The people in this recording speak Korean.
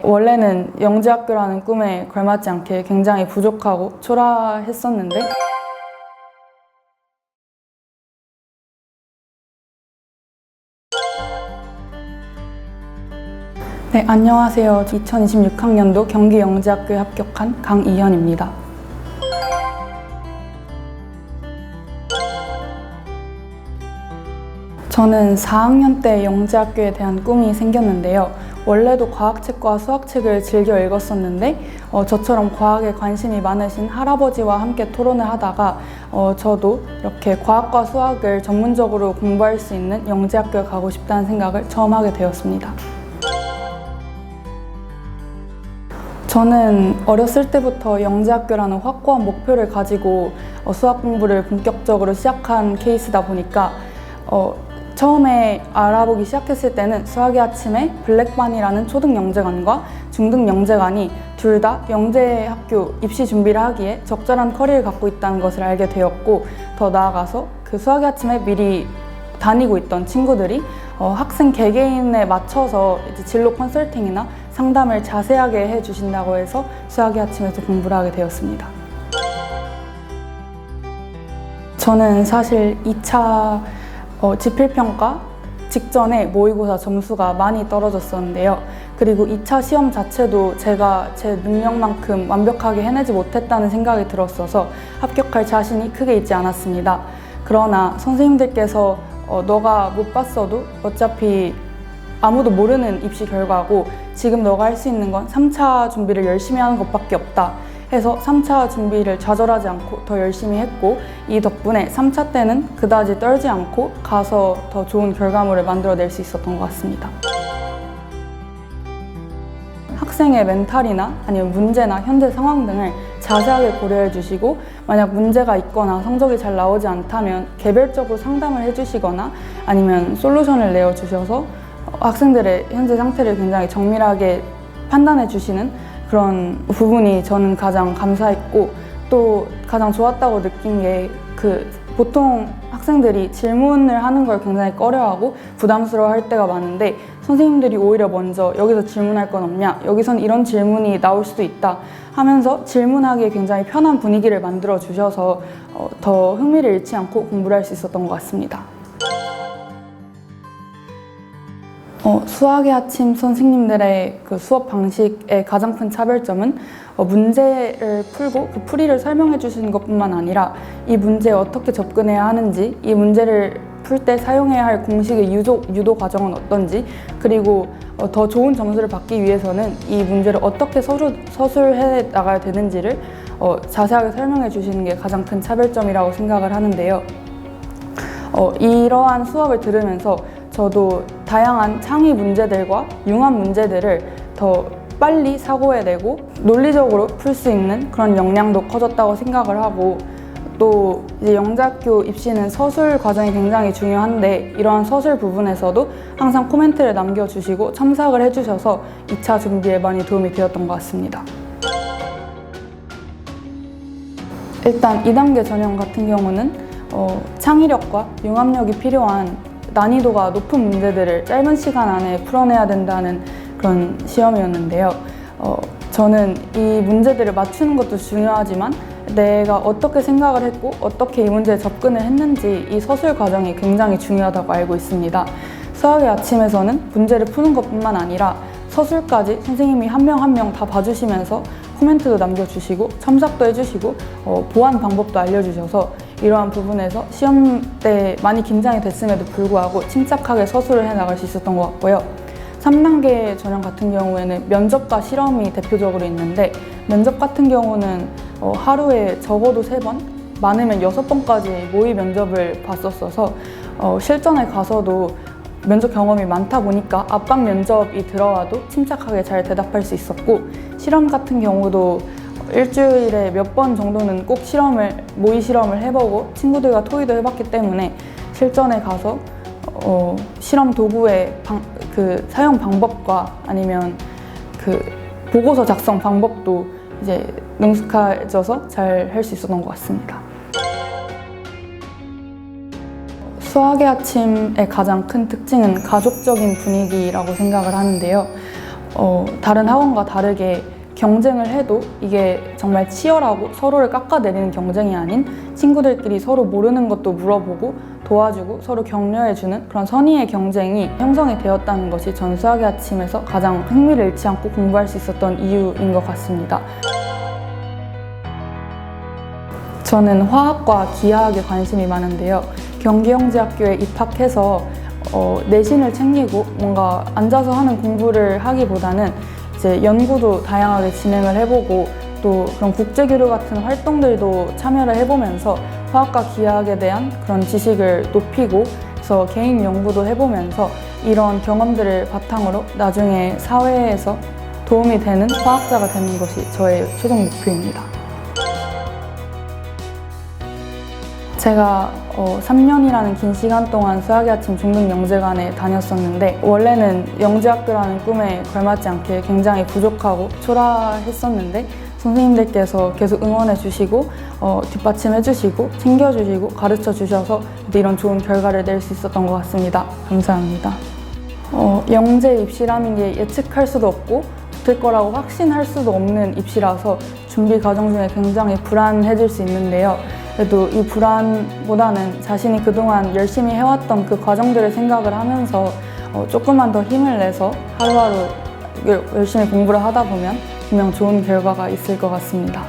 원래는 영재학교라는 꿈에 걸맞지 않게 굉장히 부족하고 초라했었는데 네, 안녕하세요. 2026학년도 경기영재학교에 합격한 강이현입니다. 저는 4학년 때 영재학교에 대한 꿈이 생겼는데요. 원래도 과학책과 수학책을 즐겨 읽었었는데 저처럼 과학에 관심이 많으신 할아버지와 함께 토론을 하다가 저도 이렇게 과학과 수학을 전문적으로 공부할 수 있는 영재학교에 가고 싶다는 생각을 처음 하게 되었습니다. 저는 어렸을 때부터 영재학교라는 확고한 목표를 가지고 수학 공부를 본격적으로 시작한 케이스다 보니까 처음에 알아보기 시작했을 때는 수학의 아침에 블랙반이라는 초등 영재관과 중등 영재관이 둘 다 영재학교 입시 준비를 하기에 적절한 커리를 갖고 있다는 것을 알게 되었고, 더 나아가서 그 수학의 아침에 미리 다니고 있던 친구들이 학생 개개인에 맞춰서 이제 진로 컨설팅이나 상담을 자세하게 해주신다고 해서 수학의 아침에서 공부를 하게 되었습니다. 저는 사실 2차 지필평가 직전에 모의고사 점수가 많이 떨어졌었는데요. 그리고 2차 시험 자체도 제가 제 능력만큼 완벽하게 해내지 못했다는 생각이 들었어서 합격할 자신이 크게 있지 않았습니다. 그러나 선생님들께서 너가 못 봤어도 어차피 아무도 모르는 입시 결과고 지금 너가 할 수 있는 건 3차 준비를 열심히 하는 것밖에 없다 해서 3차 준비를 좌절하지 않고 더 열심히 했고, 이 덕분에 3차 때는 그다지 떨지 않고 가서 더 좋은 결과물을 만들어낼 수 있었던 것 같습니다. 학생의 멘탈이나 아니면 문제나 현재 상황 등을 자세하게 고려해 주시고, 만약 문제가 있거나 성적이 잘 나오지 않다면 개별적으로 상담을 해주시거나 아니면 솔루션을 내어주셔서 학생들의 현재 상태를 굉장히 정밀하게 판단해 주시는 그런 부분이 저는 가장 감사했고, 또 가장 좋았다고 느낀 게 보통 학생들이 질문을 하는 걸 굉장히 꺼려하고 부담스러워할 때가 많은데 선생님들이 오히려 먼저 여기서 질문할 건 없냐, 여기선 이런 질문이 나올 수도 있다 하면서 질문하기에 굉장히 편한 분위기를 만들어 주셔서 더 흥미를 잃지 않고 공부를 할 수 있었던 것 같습니다. 수학의 아침 선생님들의 그 수업 방식의 가장 큰 차별점은 문제를 풀고 그 풀이를 설명해 주시는 것뿐만 아니라 이 문제에 어떻게 접근해야 하는지, 이 문제를 풀 때 사용해야 할 공식의 유도 과정은 어떤지, 그리고 더 좋은 점수를 받기 위해서는 이 문제를 어떻게 서술해 나가야 되는지를 자세하게 설명해 주시는 게 가장 큰 차별점이라고 생각을 하는데요. 이러한 수업을 들으면서 저도 다양한 창의 문제들과 융합 문제들을 더 빨리 사고해내고 논리적으로 풀 수 있는 그런 역량도 커졌다고 생각을 하고, 또 이제 영재학교 입시는 서술 과정이 굉장히 중요한데 이러한 서술 부분에서도 항상 코멘트를 남겨주시고 첨삭을 해주셔서 2차 준비에 많이 도움이 되었던 것 같습니다. 일단 2단계 전형 같은 경우는 창의력과 융합력이 필요한 난이도가 높은 문제들을 짧은 시간 안에 풀어내야 된다는 그런 시험이었는데요. 저는 이 문제들을 맞추는 것도 중요하지만 내가 어떻게 생각을 했고 어떻게 이 문제에 접근을 했는지 이 서술 과정이 굉장히 중요하다고 알고 있습니다. 수학의 아침에서는 문제를 푸는 것뿐만 아니라 서술까지 선생님이 한 명 한 명 다 봐주시면서 코멘트도 남겨주시고 첨삭도 해주시고 보완 방법도 알려주셔서 이러한 부분에서 시험 때 많이 긴장이 됐음에도 불구하고 침착하게 서술을 해나갈 수 있었던 것 같고요. 3단계 전형 같은 경우에는 면접과 실험이 대표적으로 있는데, 면접 같은 경우는 하루에 적어도 3번, 많으면 6번까지 모의 면접을 봤었어서 실전에 가서도 면접 경험이 많다 보니까 압박 면접이 들어와도 침착하게 잘 대답할 수 있었고, 실험 같은 경우도 일주일에 몇 번 정도는 꼭 모의 실험을 해보고 친구들과 토의도 해봤기 때문에 실전에 가서 실험 도구의 사용 방법과 아니면 보고서 작성 방법도 이제 능숙해져서 잘 할 수 있었던 것 같습니다. 수학의 아침의 가장 큰 특징은 가족적인 분위기라고 생각을 하는데요. 다른 학원과 다르게 경쟁을 해도 이게 정말 치열하고 서로를 깎아내리는 경쟁이 아닌 친구들끼리 서로 모르는 것도 물어보고 도와주고 서로 격려해주는 그런 선의의 경쟁이 형성이 되었다는 것이 전 수학의 아침에서 가장 흥미를 잃지 않고 공부할 수 있었던 이유인 것 같습니다. 저는 화학과 기하학에 관심이 많은데요. 경기영재학교에 입학해서 내신을 챙기고 뭔가 앉아서 하는 공부를 하기보다는 이제 연구도 다양하게 진행을 해보고 또 그런 국제교류 같은 활동들도 참여를 해보면서 화학과 기하학에 대한 그런 지식을 높이고 그래서 개인 연구도 해보면서 이런 경험들을 바탕으로 나중에 사회에서 도움이 되는 화학자가 되는 것이 저의 최종 목표입니다. 제가 3년이라는 긴 시간 동안 수학의 아침 중등영재관에 다녔었는데 원래는 영재학교라는 꿈에 걸맞지 않게 굉장히 부족하고 초라했었는데 선생님들께서 계속 응원해 주시고 뒷받침해 주시고 챙겨주시고 가르쳐 주셔서 이런 좋은 결과를 낼 수 있었던 것 같습니다. 감사합니다. 영재 입시라는 게 예측할 수도 없고 붙을 거라고 확신할 수도 없는 입시라서 준비 과정 중에 굉장히 불안해질 수 있는데요. 그래도 이 불안보다는 자신이 그동안 열심히 해왔던 그 과정들을 생각을 하면서 조금만 더 힘을 내서 하루하루 열심히 공부를 하다 보면 분명 좋은 결과가 있을 것 같습니다.